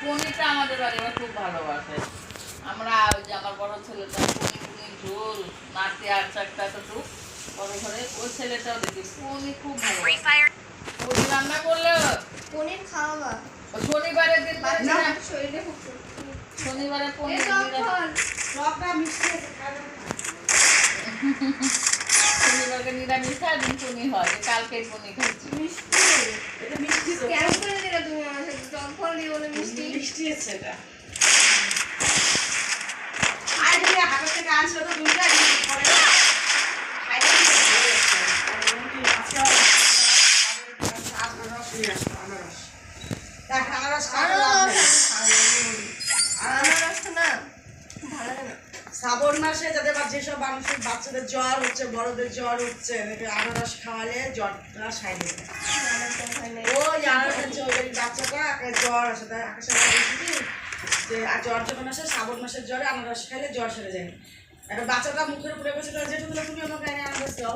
পনিরটা আমাদের বাড়ি ওরা খুব ভালোবাসে। আমরা ওই যে আমার বড় ছেলেটা পনির ঝোল নাড়তে আচারটা একটু বড় ঘরে ওই ছেলেটাও দেখি পনির খুব ভালোবাসে। পনির রান্না করলে পনির খাওয়া শনিবারের দিন না শরীরে খুব শনিবারে পনির শনিবারকে নিরামিষ খায় দিন পনির হয় কালকে পনির খাচ্ছি মিষ্টি এটা মিষ্টি তো কেন করে দিলে তুমি আমার সাথে জল ফল দিয়ে বলে মিষ্টি মিষ্টি আছে এটা আর যদি হাতে থেকে আনছো তো দুইটা পরে খাইতে শ্রাবণ মাসে যাদের যেসব মানুষের বাচ্চাদের জ্বর হচ্ছে বড়দের জ্বর হচ্ছে আনারস খাওয়ালে জ্বরটা সাইড হয়ে ওই আনারস ওই বাচ্চাটা জ্বর আসে তাই আকাশে যে জ্বর যখন আসে শ্রাবণ মাসের জ্বরে আনারস খাইলে জ্বর সেরে যায়। এখন বাচ্চাটা মুখের উপরে বসে যেটুকু তুমি আমাকে এনে আনারস দাও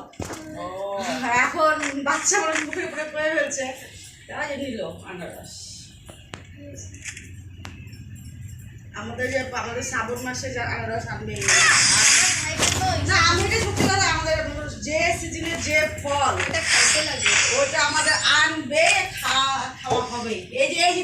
এখন বাচ্চা মানুষ মুখের উপরে পড়ে ফেলছে তাই নিল আনারস। আমাদের শ্রাবণ মাসে আনারস আনবে না আমি এটা সত্যি কথা আমাদের যে সিজনে যে ফল ওটা আমাদের আনবে খাওয়া হবে এই যে এই জিনিস